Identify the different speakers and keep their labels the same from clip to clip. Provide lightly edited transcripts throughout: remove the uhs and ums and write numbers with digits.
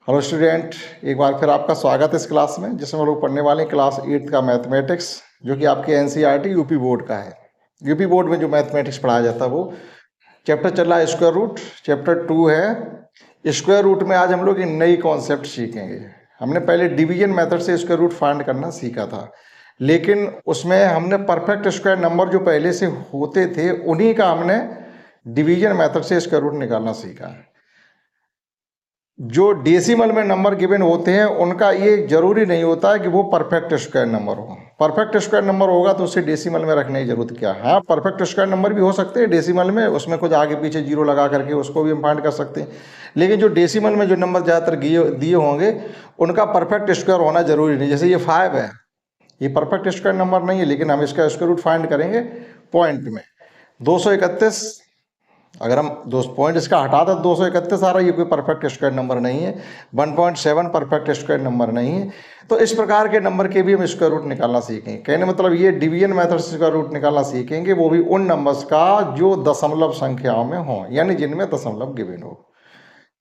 Speaker 1: Hello student, एक बार फिर आपका स्वागत है इस क्लास में जिसमें हम लोग पढ़ने वाले हैं क्लास 8 का मैथमेटिक्स, जो कि आपके एनसीईआरटी यूपी बोर्ड का है। यूपी बोर्ड में जो मैथमेटिक्स पढ़ाया जाता है वो चैप्टर चल रहा है स्क्वायर रूट। चैप्टर 2 है स्क्वायर रूट में। आज हम लोग एक नई कॉन्सेप्ट सीखेंगे। हमने पहले डिवीजन मेथड से स्क्वायर रूट फाइंड करना सीखा था, लेकिन उसमें हमने परफेक्ट स्क्वायर नंबर जो पहले से होते थे उन्हीं का हमने डिवीजन मेथड से स्क्वायर रूट निकालना सीखा है। जो डेसिमल में नंबर गिवन होते हैं उनका ये जरूरी नहीं होता है कि वो परफेक्ट स्क्वायर नंबर हो। परफेक्ट स्क्वायर नंबर होगा तो उसे डेसिमल में रखने की जरूरत क्या है। हाँ, परफेक्ट स्क्वायर नंबर भी हो सकते हैं डेसिमल में, उसमें कुछ आगे पीछे जीरो लगा करके उसको भी हम फाइंड कर सकते हैं। लेकिन जो डेसिमल में जो नंबर ज़्यादातर दिए होंगे उनका परफेक्ट स्क्वायर होना जरूरी नहीं। जैसे ये 5 है, ये परफेक्ट स्क्वायर नंबर नहीं है, लेकिन हम इसका स्क्वायर रूट फाइंड करेंगे पॉइंट में। 231, अगर हम दो पॉइंट इसका हटा दें 231 आ रहा है, ये कोई परफेक्ट स्क्वायर नंबर नहीं है। 1.7 परफेक्ट स्क्वायर नंबर नहीं है। तो इस प्रकार के नंबर के भी हम स्क्वायर रूट निकालना सीखेंगे। कहने मतलब ये डिवीजन मेथड से स्क्वायर रूट निकालना सीखेंगे, वो भी उन नंबर्स का जो दशमलव संख्याओं में हो, यानी जिनमें दशमलव गिवन हो।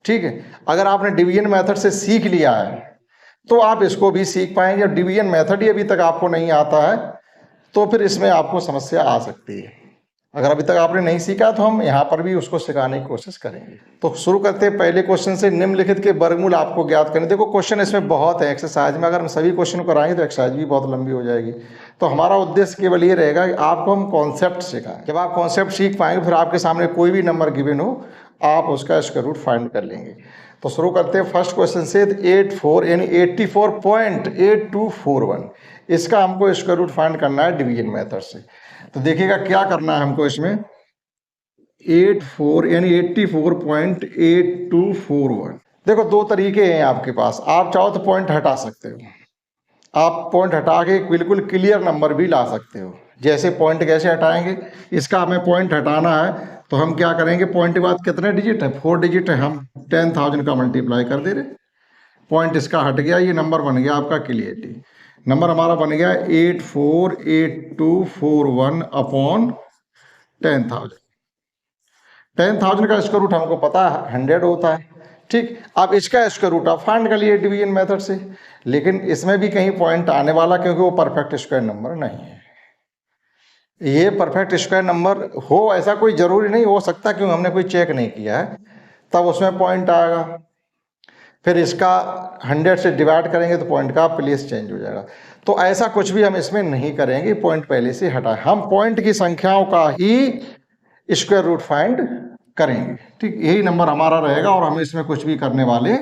Speaker 1: ठीक है, अगर आपने डिवीजन मेथड से सीख लिया है तो आप इसको भी सीख पाएंगे। और डिवीजन मेथड ही अभी तक आपको नहीं आता है तो फिर इसमें आपको समस्या आ सकती है। अगर अभी तक आपने नहीं सीखा तो हम यहाँ पर भी उसको सिखाने की कोशिश करेंगे। तो शुरू करते हैं पहले क्वेश्चन से। निम्नलिखित के वर्गमूल आपको ज्ञात करने। देखो क्वेश्चन इसमें बहुत है एक्सरसाइज में, अगर हम सभी क्वेश्चन कराएंगे तो एक्सरसाइज भी बहुत लंबी हो जाएगी। तो हमारा उद्देश्य केवल ये रहेगा कि आपको हम कॉन्सेप्ट सिखाएं। जब आप कॉन्सेप्ट सीख पाएंगे फिर आपके सामने कोई भी नंबर गिवन हो आप उसका स्क्वायर रूट फाइंड कर लेंगे। तो शुरू करते हैं फर्स्ट क्वेश्चन से। 84 यानी 84.8241, इसका हमको स्क्वायर रूट फाइंड करना है डिवीजन मेथड से। तो देखिएगा क्या करना है हमको इसमें। 84 यानी 84.8241। देखो दो तरीके हैं आपके पास, आप चाहो तो पॉइंट हटा सकते हो। आप पॉइंट हटा के एक बिल्कुल क्लियर नंबर भी ला सकते हो। जैसे पॉइंट कैसे हटाएंगे, इसका हमें पॉइंट हटाना है तो हम क्या करेंगे, पॉइंट के बाद कितने डिजिट है, 4 डिजिट है, हम 10,000 का मल्टीप्लाई कर दे रहे। पॉइंट इसका हट गया, ये नंबर बन गया आपका क्लियरली। नंबर हमारा बन गया 848241 अपॉन 10,000। 10,000 का स्क्वायर रूट हमको पता है 100 होता है। ठीक, अब इसका स्क्वायर रूट आप फाइंड कर लिए डिवीजन मेथड से, लेकिन इसमें भी कहीं पॉइंट आने वाला, क्योंकि वो परफेक्ट स्क्वायर नंबर नहीं है। ये परफेक्ट स्क्वायर नंबर हो ऐसा कोई जरूरी नहीं हो सकता, क्योंकि हमने कोई चेक नहीं किया है, तब उसमें पॉइंट आएगा। फिर इसका 100 से डिवाइड करेंगे तो पॉइंट का प्लेस चेंज हो जाएगा। तो ऐसा कुछ भी हम इसमें नहीं करेंगे, पॉइंट पहले से हटाए। हम पॉइंट की संख्याओं का ही स्क्वायर रूट फाइंड करेंगे। ठीक, यही नंबर हमारा रहेगा और हम इसमें कुछ भी करने वाले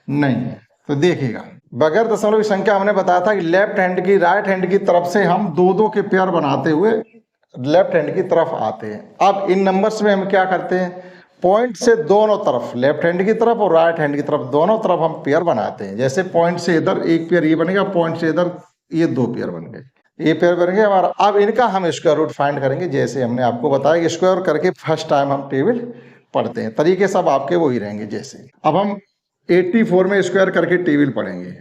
Speaker 1: नहीं है। तो देखिएगा, बगैर दशमलव की संख्या हमने बताया था कि लेफ्ट हैंड की राइट हैंड की तरफ से हम दो दो के पेयर बनाते हुए लेफ्ट हैंड की तरफ आते हैं। अब इन नंबर्स में हम क्या करते हैं, पॉइंट से दोनों तरफ, लेफ्ट हैंड की तरफ और राइट हैंड की तरफ, दोनों तरफ हम पेयर बनाते हैं। जैसे पॉइंट से इधर एक पेयर ये बनेगा, पॉइंट से इधर ये दो पेयर बन गए, ये पेयर बन गए हमारा। अब इनका हम स्क्वायर रूट फाइंड करेंगे, जैसे हमने आपको बताया कि स्क्वायर करके फर्स्ट टाइम हम टेबल पढ़ते हैं। तरीके सब आपके वही रहेंगे। जैसे अब हम 84 में स्क्वायर करके टेबल पढ़ेंगे।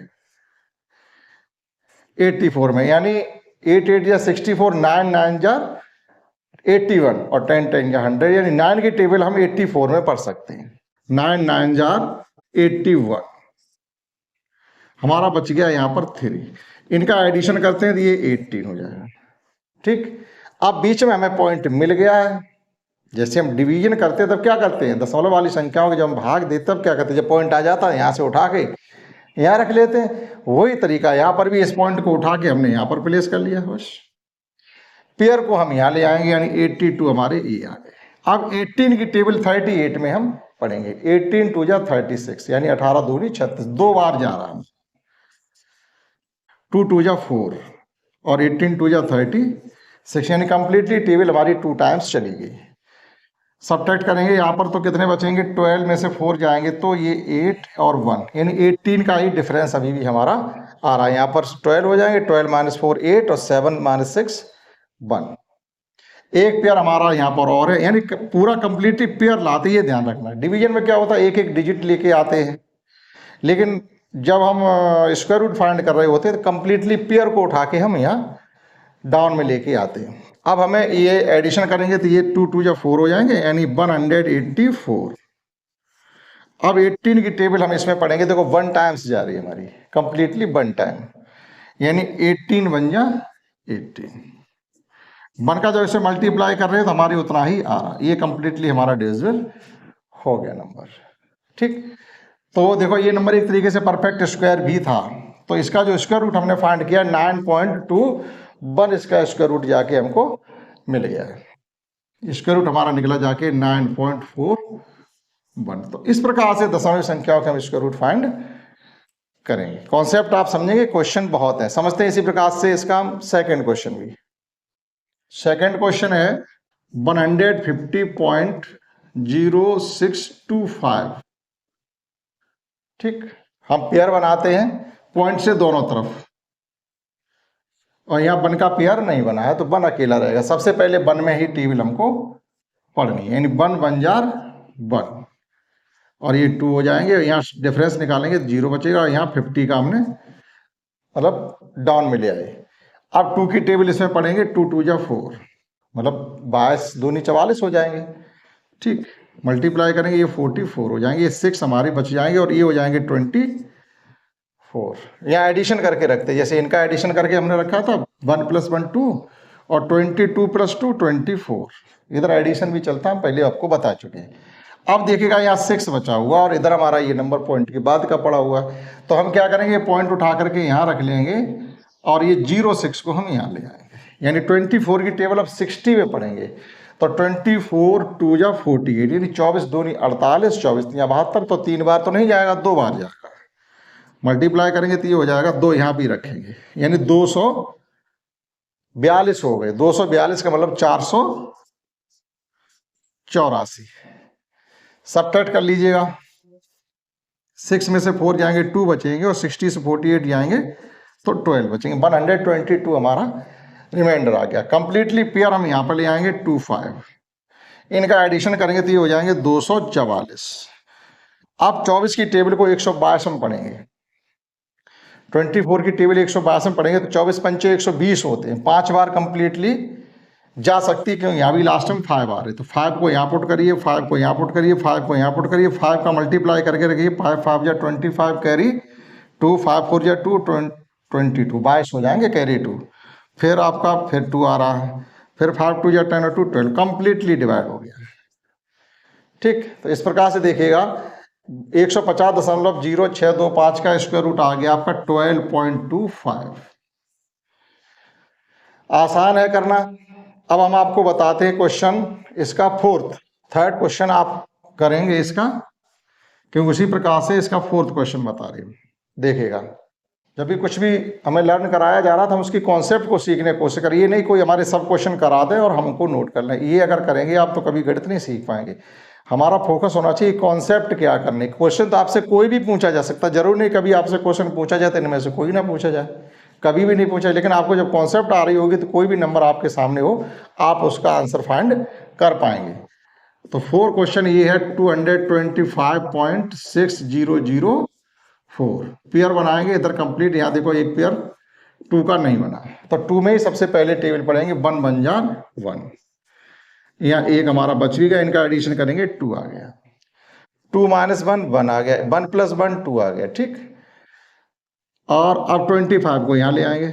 Speaker 1: 84 में यानी 8 8 या 64, 9 9 जा 81 और 10 10 या 100, यानी 9 की टेबल हम 84 में पढ़ सकते हैं। 9 9 जा 81, हमारा बच गया यहाँ पर 3। इनका एडिशन करते हैं तो ये 18 हो जाएगा। ठीक, अब बीच में हमें पॉइंट मिल गया है। जैसे हम डिवीजन करते हैं तब क्या करते हैं, दशमलव वाली संख्याओं के जब हम भाग देते तब क्या करते हैं, जब पॉइंट आ जाता है यहाँ से उठा के यहाँ रख लेते हैं। वही तरीका यहाँ पर भी, इस पॉइंट को उठा के हमने यहाँ पर प्लेस कर लिया। बस पेयर को हम यहाँ ले आएंगे, यानी 82 हमारे ये आ गए। अब 18 की टेबल 38 में हम पढ़ेंगे। 18 2 जा 36, यानी 18 दूनी 36, दो बार जा रहा है। 2 2 जा 4 और 18 2 जा 36, यानी कंप्लीटली टेबल हमारी 2 टाइम्स चली गई। सब्ट्रैक्ट करेंगे यहाँ पर तो कितने बचेंगे, 12 में से 4 जाएंगे तो ये 8 और 1, यानी 18 का ही डिफरेंस अभी भी हमारा आ रहा है। यहाँ पर 12 हो जाएंगे, 12 - 4 8 और 7 - 6 1। एक पेयर हमारा यहाँ पर और है, यानी पूरा कंप्लीटली पेयर लाते ही ध्यान रखना। डिवीजन में क्या होता है, एक एक डिजिट लेके आते हैं, लेकिन जब हम स्क्वायर रूट फाइंड कर रहे होते हैं तो कंप्लीटली पेयर को उठा के हम यहाँ डाउन में लेके आते हैं। अब हमें ये एडिशन करेंगे तो ये 2 2 जा 4 हो जाएंगे, यानी 184। अब 18 की टेबल हम इसमें पढ़ेंगे। देखो 1 टाइम्स जा रही है हमारी, कंप्लीटली 1 टाइम, यानी 18 बन जा 18। 1 का जब इसे मल्टीप्लाई कर रहे हैं तो हमारी उतना ही आ रहा, ये कंप्लीटली हमारा डिविजिबल हो गया नंबर। ठीक, तो देखो ये नंबर एक तरीके से परफेक्ट स्क्वायर भी था, तो इसका जो स्क्वायर रूट हमने फाइंड किया 9.21, इसका स्क्वायर रूट जाके हमको मिल गया है। स्क्वायर रूट हमारा निकला जाके 9.41। तो इस प्रकार से दशमलव संख्याओं के हम स्क्वायर रूट फाइंड करेंगे। कॉन्सेप्ट आप समझेंगे, क्वेश्चन बहुत है, समझते हैं इसी प्रकार से इसका हम सेकंड क्वेश्चन भी। सेकंड क्वेश्चन है 150.0625। ठीक, हम पेयर बनाते हैं पॉइंट से दोनों तरफ, और यहाँ 1 का पेयर नहीं बना है तो 1 अकेला रहेगा। सबसे पहले 1 में ही टेबल हमको पढ़नी है, यानी 1 बन जार 1, और ये 2 हो जाएंगे, यहाँ डिफरेंस निकालेंगे 0 बचेगा, और यहाँ 50 का हमने मतलब डाउन में ले आए। अब 2 की टेबल इसमें पढ़ेंगे, 2 2 जा 4, मतलब 22 दूनी 44 हो जाएंगे। ठीक, मल्टीप्लाई करेंगे, ये 44 हो जाएंगे, ये 6 हमारे बच जाएंगे, और ये हो जाएंगे 24। यहाँ एडिशन करके रखते, जैसे इनका एडिशन करके हमने रखा था 1 + 1 2, और 22 + 2 24, इधर एडिशन भी चलता है, पहले आपको बता चुके हैं। अब देखिएगा यहाँ 6 बचा हुआ, और इधर हमारा ये नंबर पॉइंट के बाद का पड़ा हुआ, तो हम क्या करेंगे, पॉइंट उठा करके यहाँ रख लेंगे, और ये 06 को हम यहाँ ले आएंगे, यानी 24 की टेबल अब 60 में पढ़ेंगे, तो 24 2 जा 48, यानी 24 दूनी 48, 24 या 72, तो 3 बार तो नहीं जाएगा, 2 बार जाएगा। मल्टीप्लाई करेंगे तो ये हो जाएगा, 2 यहाँ भी रखेंगे, यानी 242 हो गए। 242 का मतलब 484। सबट्रैक्ट कर लीजिएगा, 6 में से 4 जाएंगे 2 बचेंगे, और 60 से 48 जाएंगे तो 12 बचेंगे। 122 हमारा रिमाइंडर आ गया। कंप्लीटली पेयर हम यहाँ पर ले आएंगे 2 5, इनका एडिशन करेंगे तो ये हो जाएंगे 244। अब 24 की टेबल को 122 में पढ़ेंगे, 24 की टेबल 122 में पढ़ेंगे, तो 24 पंचे 120 होते हैं, 5 बार कंप्लीटली जा सकती है, क्योंकि यहाँ भी लास्ट में 5 आ रहे, तो 5 को यहाँ पुट करिए, 5 को यहाँ पुट करिए, 5 को यहाँ पुट करिए, 5 का मल्टीप्लाई करके रखिए, 5 5 जा 25 कैरी 2, 5 4 जा 2 22, 22 हो जाएंगे कैरी 2, फिर आपका फिर 2 आ रहा है, फिर 5 2 जा 10 और 2 12, कंप्लीटली डिवाइड हो गया। ठीक, तो इस प्रकार से देखिएगा 150.0625 का स्क्वायर रूट आ गया आपका 12.25। आसान है करना। अब हम आपको बताते हैं क्वेश्चन इसका थर्ड क्वेश्चन आप करेंगे इसका, क्योंकि उसी प्रकार से इसका फोर्थ क्वेश्चन बता रही हूँ। देखिएगा, जब भी कुछ भी हमें लर्न कराया जा रहा था, हम उसकी कॉन्सेप्ट को सीखने की कोशिश करिए, नहीं कोई हमारे सब क्वेश्चन करा दे और हमको नोट कर लें। ये अगर करेंगे आप तो कभी गणित नहीं सीख पाएंगे। हमारा फोकस होना चाहिए कॉन्सेप्ट क्या करने। क्वेश्चन तो आपसे कोई भी पूछा जा सकता, जरूर नहीं कभी आपसे क्वेश्चन पूछा जाए तो इनमें से कोई ना पूछा जाए, कभी भी नहीं पूछा, लेकिन आपको जब कॉन्सेप्ट आ रही होगी तो कोई भी नंबर आपके सामने हो, आप उसका आंसर फाइंड कर पाएंगे। तो 4 क्वेश्चन ये है 225.6004 पेयर बनाएंगे। इधर कंप्लीट, यहाँ देखो एक पेयर 2 का नहीं बना, तो 2 में ही सबसे पहले टेबल पढ़ेंगे 1 बन जा 1, यहाँ एक हमारा बच भी गया, इनका एडिशन करेंगे 2 आ गया, 2 - 1 1 आ गया, 1 + 1 2 आ गया। ठीक, और अब 25 को यहाँ ले आएंगे,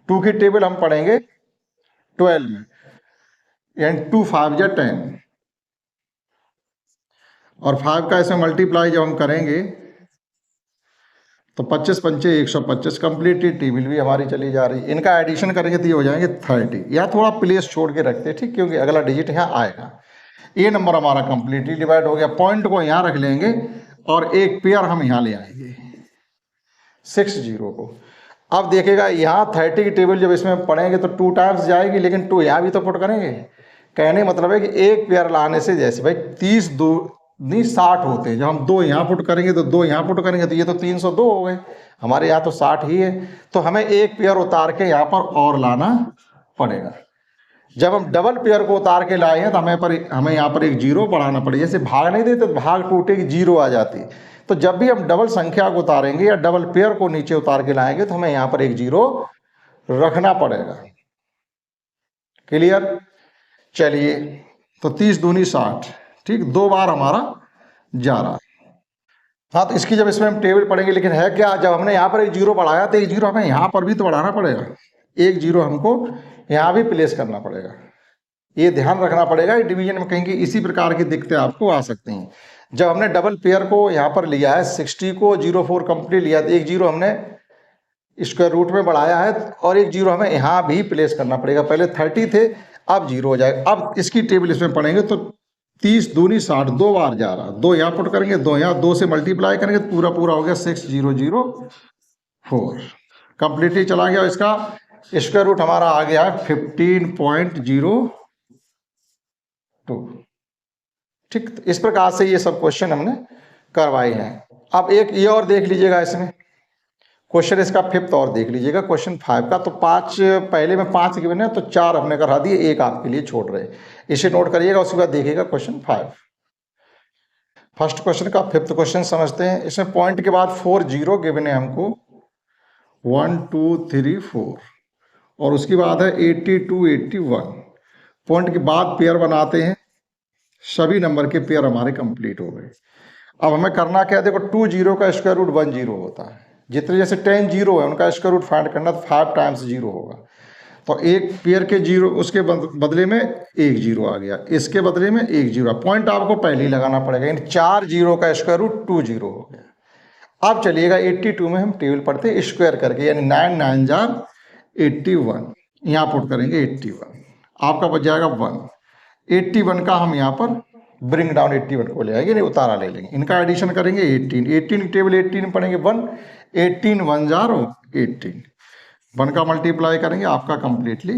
Speaker 1: 2 की टेबल हम पढ़ेंगे 12 में, यानी 2 5 जा 10, और 5 का इसमें मल्टीप्लाई जब हम करेंगे तो 25 पंचे 125, कंप्लीटली टेबल भी हमारी चली जा रही है। इनका एडिशन करेंगे तो ये हो जाएंगे 30। यहाँ थोड़ा प्लेस छोड़ के रखते हैं, ठीक, क्योंकि अगला डिजिट यहाँ आएगा। ये नंबर हमारा कंप्लीटली डिवाइड हो गया। पॉइंट को यहाँ रख लेंगे और एक पेयर हम यहाँ ले आएंगे 60 को। अब देखिएगा यहाँ 30 की टेबल जब इसमें पढ़ेंगे तो 2 टाइम्स जाएगी, लेकिन 2 यहाँ भी तो पुट करेंगे। कहने मतलब है कि एक पेयर लाने से, जैसे भाई 30 2 नहीं 60 होते हैं, जब हम 2 यहाँ पुट करेंगे तो 2 यहाँ पुट करेंगे तो ये तो 302 हो गए, हमारे यहाँ तो 60 ही है, तो हमें एक पेयर उतार के यहाँ पर और लाना पड़ेगा। जब हम डबल पेयर को उतार के लाए हैं तो हमें यहाँ पर एक 0 बढ़ाना पड़ेगा। जैसे भाग नहीं देते, भाग टूटेगी 0 आ जाती, तो जब भी हम डबल संख्या को उतारेंगे या डबल पेयर को नीचे उतार के लाएंगे तो हमें यहाँ पर एक 0 रखना पड़ेगा। क्लियर? चलिए, तो 30 दूनी 60, ठीक, 2 बार हमारा जा रहा है। हाँ, तो इसकी जब इसमें हम टेबल पढ़ेंगे, लेकिन है क्या, जब हमने यहाँ पर एक जीरो बढ़ाया तो एक जीरो हमें यहाँ पर भी तो बढ़ाना पड़ेगा, एक जीरो हमको यहाँ भी प्लेस करना पड़ेगा। ये ध्यान रखना पड़ेगा, डिवीजन में कहीं इसी प्रकार की दिक्कतें आपको आ सकती हैं। जब हमने डबल पेयर को यहाँ पर लिया है, 60 को 04 कंप्लीट लिया, तो एक जीरो हमने स्क्वायर रूट में बढ़ाया है और एक जीरो हमें यहाँ भी प्लेस करना पड़ेगा। पहले 30 थे, अब जीरो हो जाएगा। अब इसकी टेबल इसमें पढ़ेंगे तो 30 दूनी 60, 2 बार जा रहा, 2 यहाँ पुट करेंगे, 2 यहाँ, 2 से मल्टीप्लाई करेंगे तो पूरा पूरा हो गया 6004 कंप्लीटली चला गया। इसका स्क्वायर रूट हमारा आ गया 15.02। ठीक, तो इस प्रकार से ये सब क्वेश्चन हमने करवाए हैं। अब एक ये और देख लीजिएगा, इसमें क्वेश्चन इसका फिफ्थ और देख लीजिएगा, क्वेश्चन 5 का। तो 5 पहले में 5 गिवन है तो 4 हमने करा दिए, एक आपके लिए छोड़ रहे, इसे नोट करिएगा। उसके बाद देखिएगा क्वेश्चन 5। फर्स्ट क्वेश्चन का फिफ्थ क्वेश्चन समझते हैं। इसमें पॉइंट के बाद 4 जीरो गिवन है हमको, 1 2 3 4, और उसके बाद है 82 81। पॉइंट के बाद पेयर बनाते हैं, सभी नंबर के पेयर हमारे कंप्लीट हो गए। अब हमें करना क्या है, देखो 2 जीरो का स्क्वायर रूट 1 जीरो होता है, जितने जैसे 10 जीरो है उनका स्क्वायर रूट फाइंड करना, तो 5 टाइम्स जीरो होगा। तो एक पेयर के जीरो, उसके बदले में एक जीरो आ गया, इसके बदले में एक जीरो। पॉइंट आपको पहले ही लगाना पड़ेगा, यानी 4 जीरो का स्क्वायर रूट 2 जीरो हो गया। अब चलिएगा 82 में हम टेबल पढ़ते हैं स्क्वायर करके, यानी 9 9 जा 81, यहाँ पुट करेंगे 81, आपका बच जाएगा 1। 81 का हम यहाँ पर ब्रिंग डाउन 81 को ले आएंगे, नहीं उतारा ले लेंगे, इनका एडिशन करेंगे 18 की टेबल 18 में पढ़ेंगे 1, 18 1 जार 18, 1 का मल्टीप्लाई करेंगे, आपका कंप्लीटली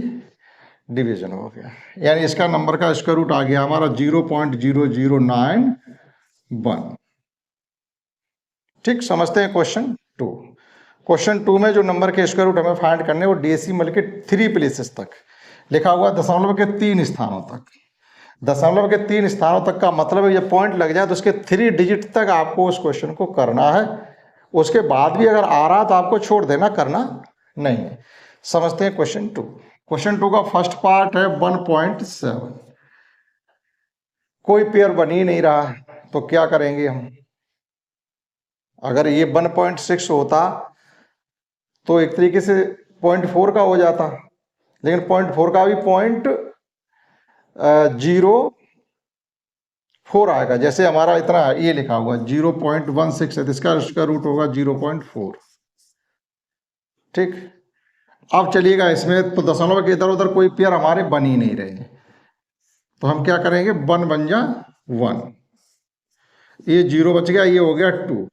Speaker 1: डिवीजन हो गया। यानी इसका नंबर का स्क्वायर रूट आ गया हमारा 0.0091। ठीक, समझते हैं क्वेश्चन 2। क्वेश्चन 2 में जो नंबर के स्क्वायर रूट हमें फाइंड करने, वो डेसिमल के 3 प्लेसेस तक लिखा हुआ, दशमलव के 3 स्थानों तक। दशमलव के 3 स्थानों तक का मतलब है, ये पॉइंट लग जाए तो उसके 3 डिजिट तक आपको उस क्वेश्चन को करना है। उसके बाद भी अगर आ रहा तो आपको छोड़ देना, करना नहीं है। समझते हैं क्वेश्चन 2। क्वेश्चन 2 का फर्स्ट पार्ट है 1.7। कोई पेयर बन ही नहीं रहा है, तो क्या करेंगे हम। अगर ये 1.6 होता तो एक तरीके से 0.4 का हो जाता, लेकिन 0.4 का भी 0.04 आएगा। जैसे हमारा इतना ये लिखा हुआ 0.16 है, इसका उसका रूट होगा 0.4। ठीक, अब चलिएगा इसमें, तो दशमलव के इधर उधर कोई पेयर हमारे बन ही नहीं रहे, तो हम क्या करेंगे, 1 बन जा 1, ये 0 बच गया, ये हो गया 2,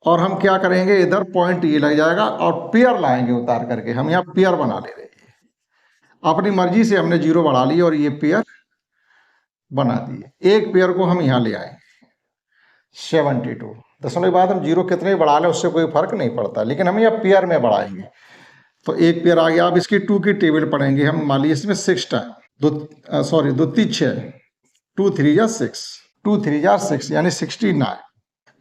Speaker 1: और हम क्या करेंगे, इधर पॉइंट ये लग जाएगा और पेयर लाएंगे उतार करके। हम यहाँ पेयर बना ले रहे हैं, अपनी मर्जी से हमने 0 बढ़ा ली और ये पेयर बना दिए। एक पेयर को हम यहाँ ले आए 72। दशमलव के बाद हम 0 कितने भी बढ़ा लें उससे कोई फर्क नहीं पड़ता, लेकिन हम यहाँ पेयर में बढ़ाएंगे। तो एक पेयर आ गया। अब इसकी 2 की टेबल पढ़ेंगे हम। मान लीजिए इसमें 6 टाइम, 2 3 6, 2 3 जा 6, 2 3 जा 6 यानी 69।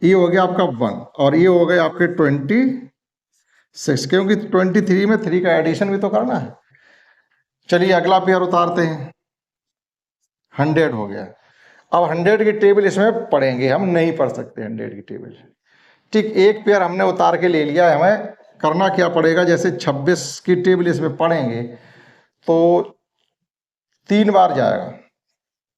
Speaker 1: ये हो गया आपका 1 और ये हो गए आपके 26, क्योंकि 23 में 3 का एडिशन भी तो करना है। चलिए अगला पेयर उतारते हैं, 100 हो गया। अब 100 की टेबल इसमें पढ़ेंगे, हम नहीं पढ़ सकते 100 की टेबल। ठीक, एक पेयर हमने उतार के ले लिया है। हमें करना क्या पड़ेगा, जैसे 26 की टेबल इसमें पढ़ेंगे तो 3 बार जाएगा।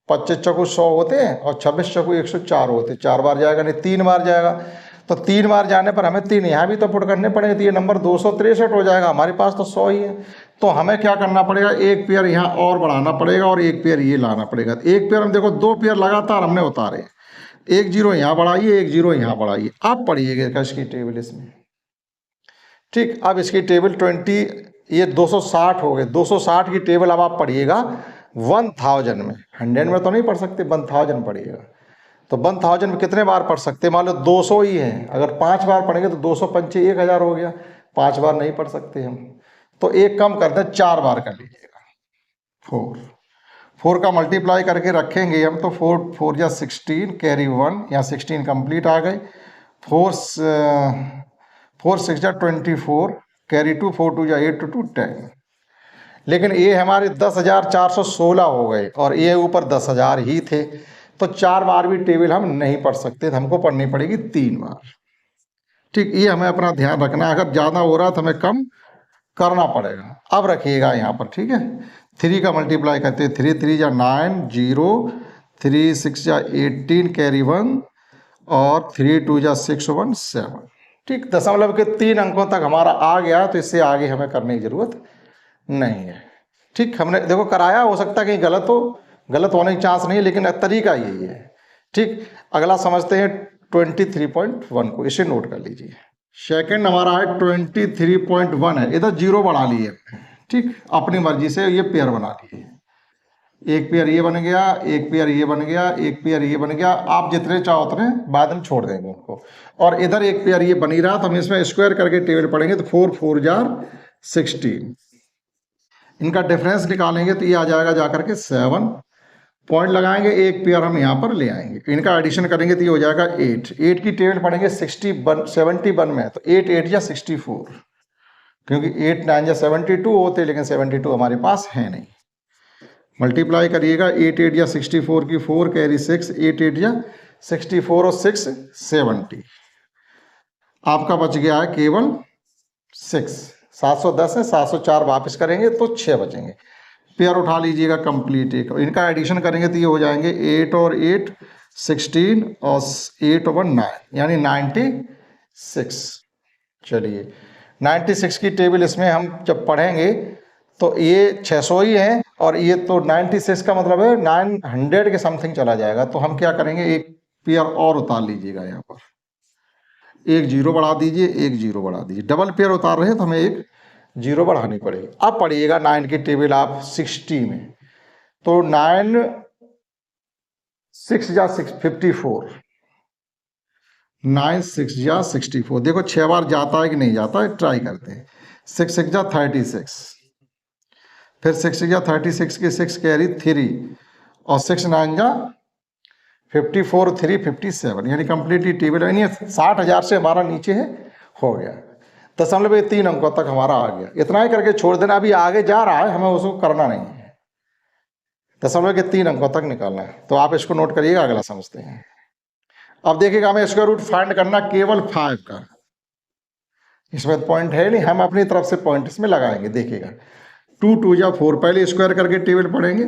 Speaker 1: 25 चौकू 100 होते हैं और 26 चौकू 104 होते हैं, 4 बार जाएगा, नहीं 3 बार जाएगा। तो 3 बार जाने पर हमें 3 यहाँ भी तो पुट करने पड़ेंगे, तो ये नंबर 263 हो जाएगा। हमारे पास तो 100 ही है, तो हमें क्या करना पड़ेगा, एक पेयर यहाँ और बढ़ाना पड़ेगा और एक पेयर ये लाना पड़ेगा। एक पेयर हम देखो 2 पेयर लगातार हमने उतारे, एक 0 यहाँ बढ़ाइए, एक 0 यहाँ बढ़ाइए। अब पढ़िएगा इसकी टेबल इसमें। ठीक, अब इसकी टेबल 20, ये 260 हो गए। 260 की टेबल अब आप पढ़िएगा 1000 में, 100 में तो नहीं पढ़ सकते, 1000 पढ़िएगा। तो 1000 में कितने बार पढ़ सकते, मान लो 200 ही है, अगर 5 बार पढ़ेंगे तो 200 पंचे 1000 हो गया। 5 बार नहीं पढ़ सकते हम, तो एक कम करते हैं, 4 बार कर लीजिएगा। 4 का मल्टीप्लाई करके रखेंगे हम, तो 4 या 16 कैरी 1, यहाँ 16 कंप्लीट आ गए। 4 6 या 24 कैरी 2, 4 2 या 8 2 10। लेकिन ये हमारे 10,416 हो गए और ये ऊपर 10,000 ही थे, तो 4 बार भी टेबल हम नहीं पढ़ सकते, हमको पढ़नी पड़ेगी 3 बार। ठीक, ये हमें अपना ध्यान रखना है। अगर ज़्यादा हो रहा तो हमें कम करना पड़ेगा। अब रखिएगा यहाँ पर, ठीक है, 3 का मल्टीप्लाई करते हैं, 3 3 जा 9, 0, 3 6 जा 18 कैरी 1 और 3 2 जा 6 1 7। ठीक, दशमलव के 3 अंकों तक हमारा आ गया, तो इससे आगे हमें करने की जरूरत नहीं है। ठीक, हमने देखो कराया, हो सकता है कहीं गलत हो, गलत होने की चांस नहीं है, लेकिन तरीका यही है। ठीक, अगला समझते हैं 23.1 को, इसे नोट कर लीजिए। सेकंड हमारा है 23.1 है, इधर 0 बढ़ा लिए। ठीक, अपनी मर्जी से ये पेयर बना लिए, एक पेयर ये बन गया, एक पेयर ये बन गया, एक पेयर ये बन गया। आप जितने चाहो उतने बाद में छोड़ देंगे उनको। और इधर एक पेयर ये बन ही रहा, तो हम इसमें स्क्वायर करके टेबल पढ़ेंगे, तो 4 4 जार 16। इनका डिफरेंस निकालेंगे तो ये आ जाएगा जाकर के 7। पॉइंट लगाएंगे, एक पेयर हम यहाँ पर ले आएंगे, इनका एडिशन करेंगे तो ये हो जाएगा 8। 8 की टेबल पढ़ेंगे 71 में, तो 8 8 या 64, क्योंकि 8 9 या 72 होते, लेकिन 72 हमारे पास है नहीं। मल्टीप्लाई करिएगा, 8 8 या 64 की 4 कैरी 6, 8 8 या 64 और 6 70। आपका बच गया है केवल 6। 710 है, 704 वापस करेंगे तो 6 बचेंगे। पेयर उठा लीजिएगा कंप्लीट एक, इनका एडिशन करेंगे तो ये हो जाएंगे 8 और 8 16 और 8 और 9 यानी 96। चलिए 96 की टेबल इसमें हम जब पढ़ेंगे तो ये 600 ही है, और ये तो 96 का मतलब है 900 के समथिंग चला जाएगा। तो हम क्या करेंगे, एक पेयर और उतार लीजिएगा, यहाँ पर एक 0 बढ़ा दीजिए, एक 0 बढ़ा दीजिए। डबल पेयर उतार रहे हैं तो हमें एक 0 बढ़ानी पड़ेगी। अब पढ़िएगा 9 की टेबल आप 60 में, तो 9 6 जा 54, 9 6 जा 64। देखो 6 बार जाता है कि नहीं जाता है, ट्राई करते हैं। 6 6 जा 36, फिर 6 6 जा 36 के 6 कैरी 3 और 6 9 जा 54 3 57, यानी कंप्लीटली टेबल यानी 60,000 से हमारा नीचे है, हो गया। दशमलव के 3 अंकों तक हमारा आ गया। इतना ही करके छोड़ देना, अभी आगे जा रहा है, हमें उसको करना नहीं है। दशमलव के 3 अंकों तक निकालना है, तो आप इसको नोट करिएगा, अगला समझते हैं। अब देखिएगा हमें स्क्वायर रूट फाइंड करना केवल 5 का, इसमें पॉइंट है नहीं, हम अपनी तरफ से पॉइंट इसमें लगाएंगे। देखिएगा 2 2 जा 4, पहले स्क्वायर करके टेबल पढ़ेंगे,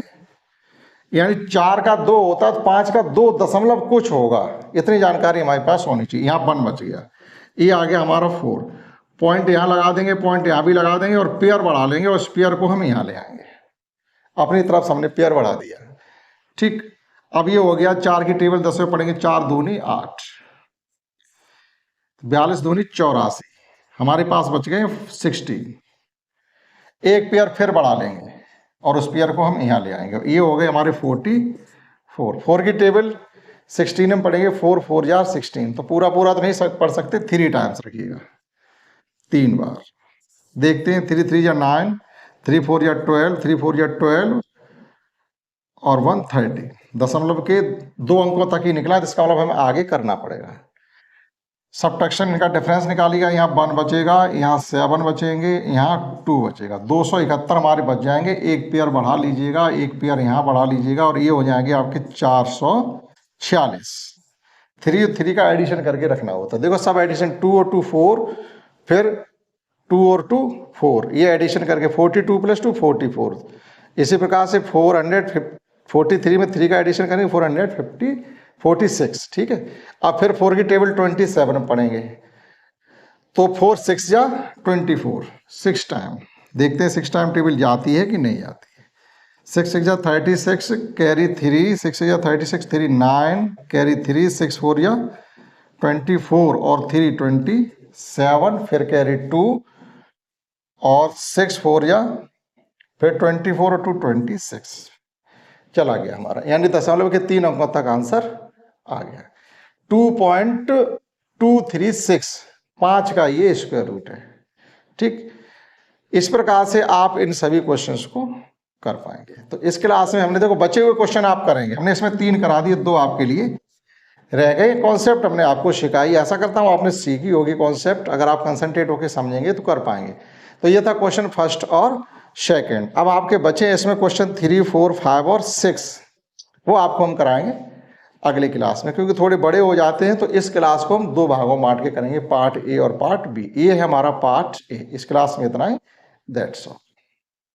Speaker 1: यानी 4 का 2 होता है तो 5 का 2 दशमलव कुछ होगा, इतनी जानकारी हमारे पास होनी चाहिए। यहाँ 1 बच गया, ये आ गया हमारा 4। पॉइंट यहाँ लगा देंगे, पॉइंट यहाँ भी लगा देंगे, और पेयर बढ़ा लेंगे, और इस पेयर को हम यहाँ ले आएंगे। अपनी तरफ से हमने पेयर बढ़ा दिया। ठीक, अब ये हो गया 4 की टेबल 10 में पढ़ेंगे, 4 दूनी 8, 42 दूनी 84, हमारे पास बच गए 16। एक पेयर फिर बढ़ा लेंगे और उस पेयर को हम यहाँ ले आएंगे, ये हो गए हमारे 44। 4 की टेबल 16 में पढ़ेंगे, 4 4 जा 16, तो पूरा पूरा तो नहीं पढ़ सकते, 3 टाइम्स रखिएगा, 3 बार। देखते हैं 3 3 जा 9, 3 4 जा 12, 3 4 जा 12 और 130। दशमलव के 2 अंकों तक ही निकला, जिसका मतलब हमें आगे करना पड़ेगा। सबट्रैक्शन, इनका डिफरेंस निकालिएगा, यहाँ 1 बचेगा, यहाँ 7 बचेंगे, यहाँ 2 बचेगा, 271 हमारे बच जाएंगे। एक पेयर बढ़ा लीजिएगा, एक पेयर यहाँ बढ़ा लीजिएगा, और ये हो जाएंगे आपके 446। 3 3 का एडिशन करके रखना होता है। देखो सब एडिशन 2 और 2 4, फिर 2 और 2 4, ये एडिशन करके 42 + 2 44। इसी प्रकार से 443 में 3 का एडिशन करेंगे, 46। ठीक है, अब फिर 4 की टेबल 27 पढ़ेंगे, तो 4 6 जा 24, 6 टाइम। देखते हैं 6 टाइम टेबल जाती है कि नहीं जाती है। 6 6 जा 36 कैरी 3, 6 6 जा 36 3 9 कैरी 3, 6 4 जा 24 और 3 27, फिर कैरी 2 और 6 4 जा फिर 24 और 2 26, चला गया हमारा, यानी दशमलव के 3 अंकों तक आंसर आ गया। 2.236, 5 का ये स्क्वायर रूट है। ठीक, इस प्रकार से आप इन सभी क्वेश्चंस को कर पाएंगे। तो इस क्लास में हमने देखो बचे हुए क्वेश्चन आप करेंगे, हमने इसमें 3 करा दिए, 2 आपके लिए रह गए। कॉन्सेप्ट हमने आपको सिखाई, ऐसा करता हूँ आपने सीखी होगी कॉन्सेप्ट, अगर आप कंसंट्रेट होकर समझेंगे तो कर पाएंगे। तो ये था क्वेश्चन फर्स्ट और सेकंड। अब आपके बचे इसमें क्वेश्चन 3 4 5 और 6, वो आपको हम कराएंगे अगले क्लास में, क्योंकि थोड़े बड़े हो जाते हैं तो इस क्लास को हम 2 भागों में बांट के करेंगे, पार्ट ए और पार्ट बी। ये है हमारा पार्ट ए। इस क्लास में इतना ही। That's all.